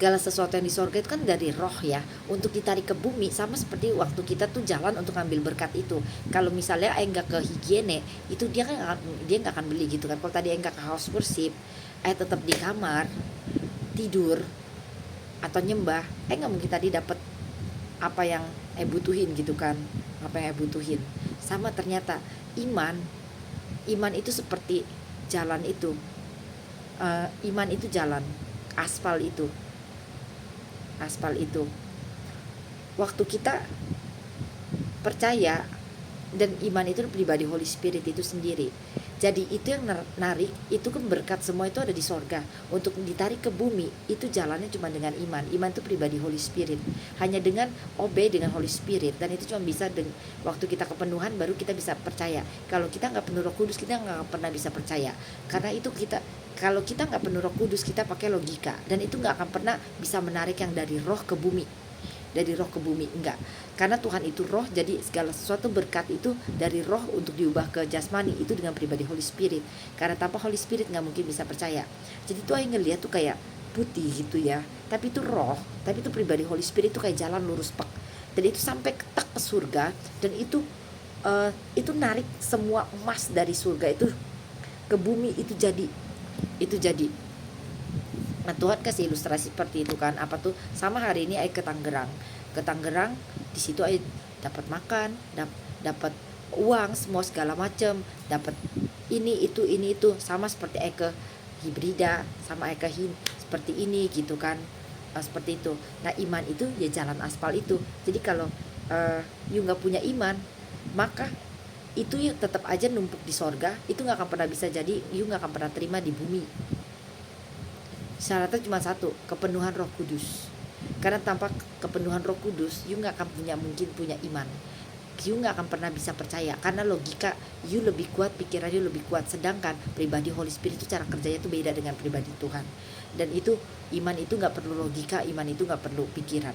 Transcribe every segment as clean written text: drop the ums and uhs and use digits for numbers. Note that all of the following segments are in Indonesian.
segala sesuatu yang di sorga itu kan dari roh ya, untuk ditarik ke bumi. Sama seperti waktu kita tuh jalan untuk ngambil berkat itu. Kalau misalnya nggak ke higiene, itu dia nggak akan beli gitu kan. Kalau tadi nggak ke house worship, tetap di kamar tidur atau nyembah, nggak mungkin tadi dapat apa yang butuhin gitu kan, apa yang butuhin. Sama ternyata iman itu seperti jalan itu. Iman itu jalan, aspal itu waktu kita percaya. Dan iman itu pribadi Holy Spirit itu sendiri. Jadi itu yang narik, itu kan berkat semua itu ada di sorga. Untuk ditarik ke bumi, itu jalannya cuma dengan iman. Iman itu pribadi Holy Spirit. Hanya dengan obey dengan Holy Spirit. Dan itu cuma bisa waktu kita kepenuhan baru kita bisa percaya. Kalau kita gak penuh Roh Kudus, kita gak pernah bisa percaya. Karena itu kalau kita gak penuh Roh Kudus, kita pakai logika. Dan itu gak akan pernah bisa menarik yang dari roh ke bumi. Dari roh ke bumi, enggak. Karena Tuhan itu roh, jadi segala sesuatu berkat itu dari roh untuk diubah ke jasmani, itu dengan pribadi Holy Spirit. Karena tanpa Holy Spirit gak mungkin bisa percaya. Jadi tuh yang ngeliat tuh kayak putih gitu ya, tapi itu roh, tapi itu pribadi Holy Spirit itu kayak jalan lurus pek. Dan itu sampai ketak ke surga. Dan itu narik semua emas dari surga itu ke bumi, itu jadi. Nah Tuhan kasih ilustrasi seperti itu kan. Apa tuh, sama hari ini ke Tangerang di situ dapat makan, dapat uang, semua segala macam, dapat ini itu sama seperti ke hibrida, sama ke seperti ini gitu kan. Seperti itu. Nah iman itu ya jalan aspal itu. Jadi kalau you nggak punya iman, maka itu ya tetap aja numpuk di sorga. Itu nggak akan pernah bisa jadi, you nggak akan pernah terima di bumi. Syaratnya cuma satu, kepenuhan Roh Kudus. Karena tanpa kepenuhan Roh Kudus, you gak akan mungkin punya iman. You gak akan pernah bisa percaya. Karena logika you lebih kuat, pikiran you lebih kuat. Sedangkan pribadi Holy Spirit itu cara kerjanya itu beda dengan pribadi Tuhan. Dan itu iman itu gak perlu logika, iman itu gak perlu pikiran.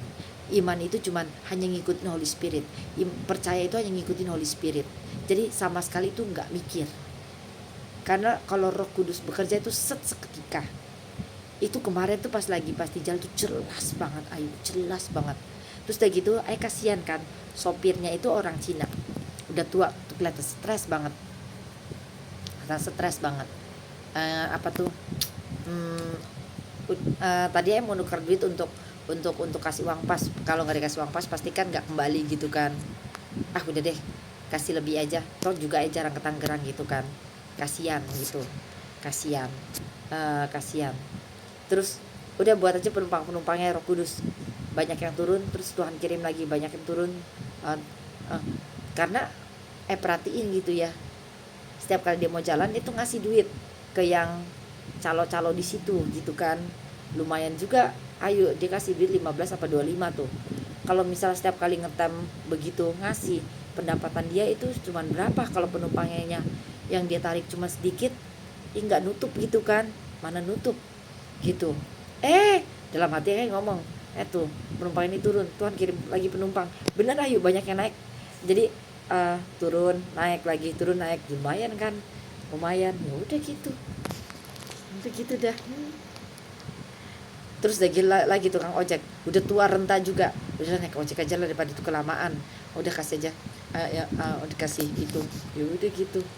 Iman itu cuma hanya ngikutin Holy Spirit. Percaya itu hanya ngikutin Holy Spirit. Jadi sama sekali itu gak mikir. Karena kalau Roh Kudus bekerja itu seketika. Itu kemarin tuh pas di jalan tuh jelas banget jelas banget. Terus udah gitu kasihan kan, sopirnya itu orang Cina, udah tua tuh, kelihatan stres banget. Tadi mau nuker duit untuk kasih uang pas. Kalau nggak dikasih uang pas pastikan nggak kembali gitu kan. Udah deh, kasih lebih aja, toh juga jarang ke Tangerang gitu kan. Kasihan. Terus udah buat aja penumpangnya Roh Kudus, banyak yang turun, terus Tuhan kirim lagi banyak yang turun. Karena perhatiin gitu ya, setiap kali dia mau jalan itu ngasih duit ke yang calo-calo di situ gitu kan. Lumayan juga, ayo dia kasih duit 15 apa 25 tuh. Kalau misalnya setiap kali ngetem begitu ngasih, pendapatan dia itu cuma berapa? Kalau penumpangnya yang dia tarik cuma sedikit, nggak nutup gitu kan, mana nutup gitu. Dalam hati kayak ngomong, tuh penumpang ini turun, Tuhan kirim lagi penumpang. Bener ayo banyak yang naik. Jadi turun naik lagi, turun naik, lumayan kan, ya udah gitu dah. Terus lagi tukang ojek udah tua renta juga, udah naik ojek aja lah daripada itu kelamaan. Udah kasih aja, udah kasih gitu, ya udah gitu.